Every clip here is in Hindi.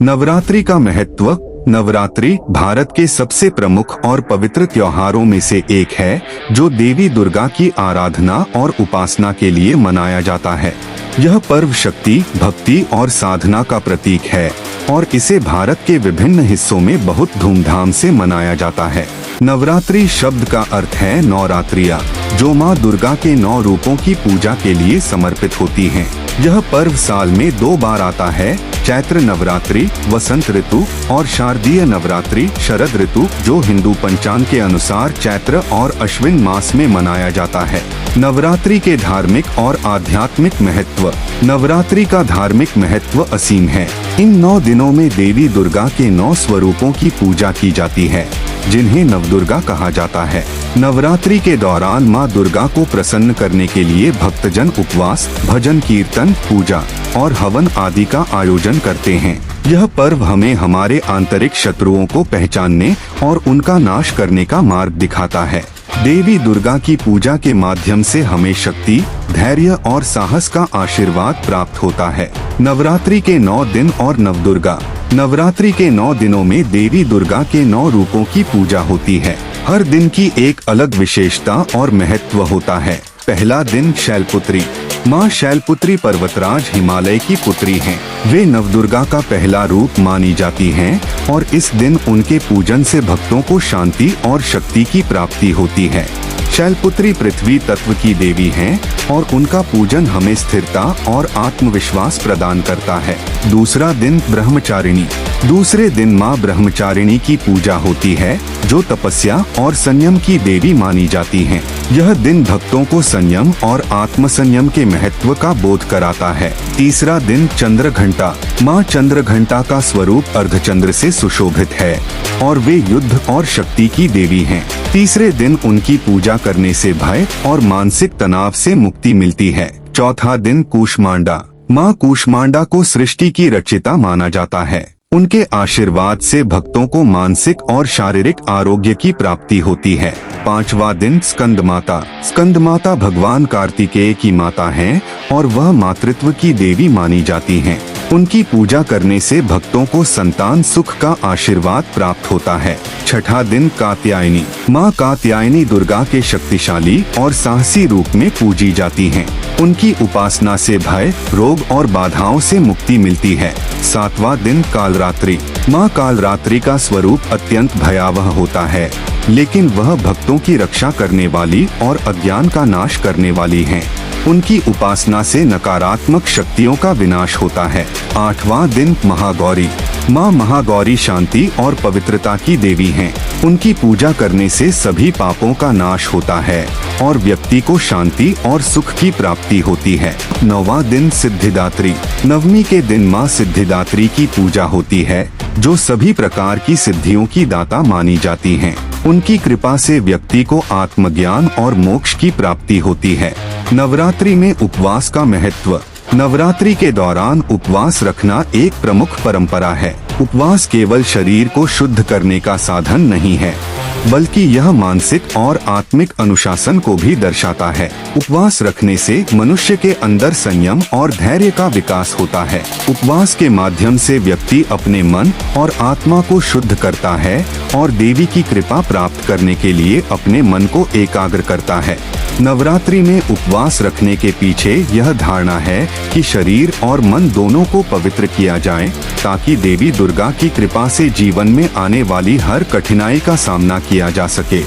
नवरात्रि का महत्व। नवरात्रि भारत के सबसे प्रमुख और पवित्र त्योहारों में से एक है, जो देवी दुर्गा की आराधना और उपासना के लिए मनाया जाता है। यह पर्व शक्ति, भक्ति और साधना का प्रतीक है और इसे भारत के विभिन्न हिस्सों में बहुत धूमधाम से मनाया जाता है। नवरात्रि शब्द का अर्थ है नवरात्रियां, जो माँ दुर्गा के 9 रूपों की पूजा के लिए समर्पित होती हैं। यह पर्व साल में 2 बार आता है, चैत्र नवरात्रि वसंत ऋतु और शारदीय नवरात्रि शरद ऋतु, जो हिंदू पंचांग के अनुसार चैत्र और अश्विन मास में मनाया जाता है। नवरात्रि के धार्मिक और आध्यात्मिक महत्व। नवरात्रि का धार्मिक महत्व असीम है। इन 9 दिनों में देवी दुर्गा के 9 स्वरूपों की पूजा की जाती है, जिन्हें नवदुर्गा कहा जाता है। नवरात्रि के दौरान माँ दुर्गा को प्रसन्न करने के लिए भक्तजन उपवास, भजन कीर्तन, पूजा और हवन आदि का आयोजन करते हैं। यह पर्व हमें हमारे आंतरिक शत्रुओं को पहचानने और उनका नाश करने का मार्ग दिखाता है। देवी दुर्गा की पूजा के माध्यम से हमें शक्ति, धैर्य और साहस का आशीर्वाद प्राप्त होता है। नवरात्रि के 9 दिन और नवदुर्गा। नवरात्रि के 9 दिनों में देवी दुर्गा के 9 रूपों की पूजा होती है। हर दिन की एक अलग विशेषता और महत्व होता है। पहला दिन शैलपुत्री। माँ शैलपुत्री पर्वतराज हिमालय की पुत्री हैं। वे नवदुर्गा का पहला रूप मानी जाती हैं और इस दिन उनके पूजन से भक्तों को शांति और शक्ति की प्राप्ति होती है। शैलपुत्री पृथ्वी तत्व की देवी हैं और उनका पूजन हमें स्थिरता और आत्मविश्वास प्रदान करता है। दूसरा दिन ब्रह्मचारिणी। दूसरे दिन माँ ब्रह्मचारिणी की पूजा होती है, जो तपस्या और संयम की देवी मानी जाती हैं। यह दिन भक्तों को संयम और आत्मसंयम के महत्व का बोध कराता है। तीसरा दिन चंद्रघंटा। माँ चंद्रघंटा का स्वरूप अर्धचंद्र से सुशोभित है और वे युद्ध और शक्ति की देवी हैं। तीसरे दिन उनकी पूजा करने से भय और मानसिक तनाव से मुक्ति मिलती है। चौथा दिन कूष्मांडा। माँ कूष्मांडा को सृष्टि की रचयिता माना जाता है। उनके आशीर्वाद से भक्तों को मानसिक और शारीरिक आरोग्य की प्राप्ति होती है। पांचवा दिन स्कंद माता। स्कंद माता भगवान कार्तिकेय की माता हैं और वह मातृत्व की देवी मानी जाती हैं। उनकी पूजा करने से भक्तों को संतान सुख का आशीर्वाद प्राप्त होता है। छठा दिन कात्यायनी। माँ कात्यायनी दुर्गा के शक्तिशाली और साहसी रूप में पूजी जाती हैं। उनकी उपासना से भय, रोग और बाधाओं से मुक्ति मिलती है। सातवां दिन कालरात्रि। माँ कालरात्रि का स्वरूप अत्यंत भयावह होता है, लेकिन वह भक्तों की रक्षा करने वाली और अज्ञान का नाश करने वाली हैं। उनकी उपासना से नकारात्मक शक्तियों का विनाश होता है। आठवां दिन महागौरी। माँ महागौरी शांति और पवित्रता की देवी हैं। उनकी पूजा करने से सभी पापों का नाश होता है और व्यक्ति को शांति और सुख की प्राप्ति होती है। 9वां दिन सिद्धिदात्री। नवमी के दिन माँ सिद्धिदात्री की पूजा होती है, जो सभी प्रकार की सिद्धियों की दाता मानी जाती हैं। उनकी कृपा से व्यक्ति को आत्मज्ञान और मोक्ष की प्राप्ति होती है। नवरात्रि में उपवास का महत्व। नवरात्रि के दौरान उपवास रखना एक प्रमुख परंपरा है। उपवास केवल शरीर को शुद्ध करने का साधन नहीं है, बल्कि यह मानसिक और आत्मिक अनुशासन को भी दर्शाता है। उपवास रखने से मनुष्य के अंदर संयम और धैर्य का विकास होता है। उपवास के माध्यम से व्यक्ति अपने मन और आत्मा को शुद्ध करता है और देवी की कृपा प्राप्त करने के लिए अपने मन को एकाग्र करता है। नवरात्रि में उपवास रखने के पीछे यह धारणा है कि शरीर और मन दोनों को पवित्र किया जाए, ताकि देवी दुर्गा की कृपा से जीवन में आने वाली हर कठिनाई का सामना किया जा सके।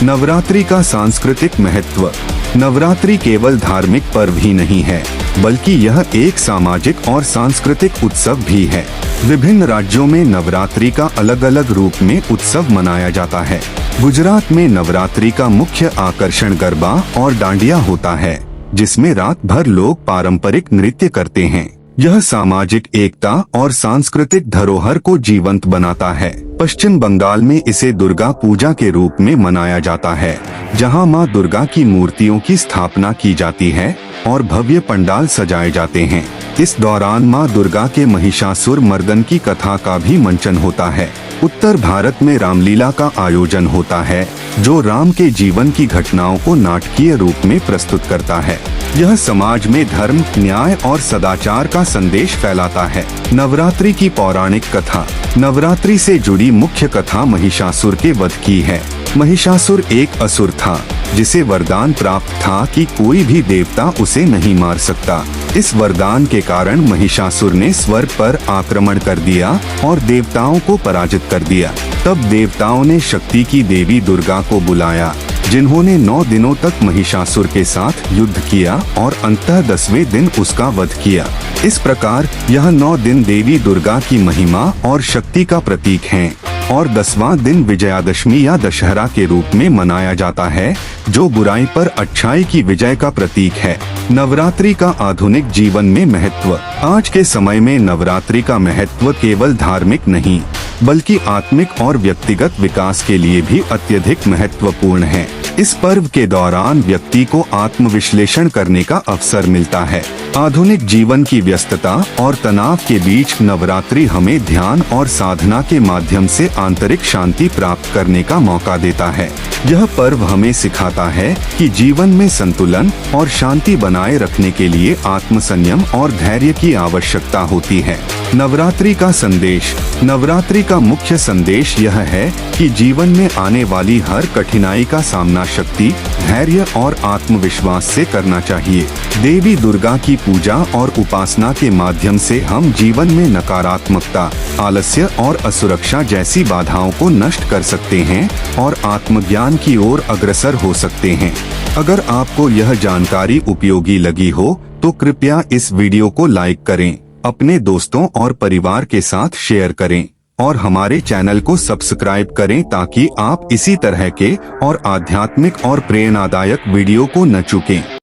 नवरात्रि का सांस्कृतिक महत्व। नवरात्रि केवल धार्मिक पर्व ही नहीं है, बल्कि यह एक सामाजिक और सांस्कृतिक उत्सव भी है। विभिन्न राज्यों में नवरात्रि का अलग अलग रूप में उत्सव मनाया जाता है। गुजरात में नवरात्रि का मुख्य आकर्षण गरबा और डांडिया होता है, जिसमें रात भर लोग पारंपरिक नृत्य करते हैं। यह सामाजिक एकता और सांस्कृतिक धरोहर को जीवंत बनाता है। पश्चिम बंगाल में इसे दुर्गा पूजा के रूप में मनाया जाता है, जहां मां दुर्गा की मूर्तियों की स्थापना की जाती है और भव्य पंडाल सजाए जाते हैं। इस दौरान मां दुर्गा के महिषासुर मर्दन की कथा का भी मंचन होता है। उत्तर भारत में रामलीला का आयोजन होता है, जो राम के जीवन की घटनाओं को नाटकीय रूप में प्रस्तुत करता है। यह समाज में धर्म, न्याय और सदाचार का संदेश फैलाता है। नवरात्रि की पौराणिक कथा। नवरात्रि से जुड़ी मुख्य कथा महिषासुर के वध की है। महिषासुर एक असुर था, जिसे वरदान प्राप्त था कि कोई भी देवता उसे नहीं मार सकता। इस वरदान के कारण महिषासुर ने स्वर्ग पर आक्रमण कर दिया और देवताओं को पराजित कर दिया। तब देवताओं ने शक्ति की देवी दुर्गा को बुलाया, जिन्होंने 9 दिनों तक महिषासुर के साथ युद्ध किया और अंततः 10वें दिन उसका वध किया। इस प्रकार यह 9 दिन देवी दुर्गा की महिमा और शक्ति का प्रतीक हैं और 10वां दिन विजयादशमी या दशहरा के रूप में मनाया जाता है, जो बुराई पर अच्छाई की विजय का प्रतीक है। नवरात्रि का आधुनिक जीवन में महत्व। आज के समय में नवरात्रि का महत्व केवल धार्मिक नहीं, बल्कि आत्मिक और व्यक्तिगत विकास के लिए भी अत्यधिक महत्वपूर्ण है। इस पर्व के दौरान व्यक्ति को आत्मविश्लेषण करने का अवसर मिलता है। आधुनिक जीवन की व्यस्तता और तनाव के बीच नवरात्रि हमें ध्यान और साधना के माध्यम से आंतरिक शांति प्राप्त करने का मौका देता है। यह पर्व हमें सिखाता है कि जीवन में संतुलन और शांति बनाए रखने के लिए आत्मसंयम और धैर्य की आवश्यकता होती है। नवरात्रि का संदेश। नवरात्रि का मुख्य संदेश यह है कि जीवन में आने वाली हर कठिनाई का सामना शक्ति, धैर्य और आत्मविश्वास से करना चाहिए। देवी दुर्गा की पूजा और उपासना के माध्यम से हम जीवन में नकारात्मकता, आलस्य और असुरक्षा जैसी बाधाओं को नष्ट कर सकते हैं और आत्मज्ञान की ओर अग्रसर हो सकते हैं। अगर आपको यह जानकारी उपयोगी लगी हो तो कृपया इस वीडियो को लाइक करें, अपने दोस्तों और परिवार के साथ शेयर करें और हमारे चैनल को सब्सक्राइब करें ताकि आप इसी तरह के और आध्यात्मिक और प्रेरणादायक वीडियो को न चूकें।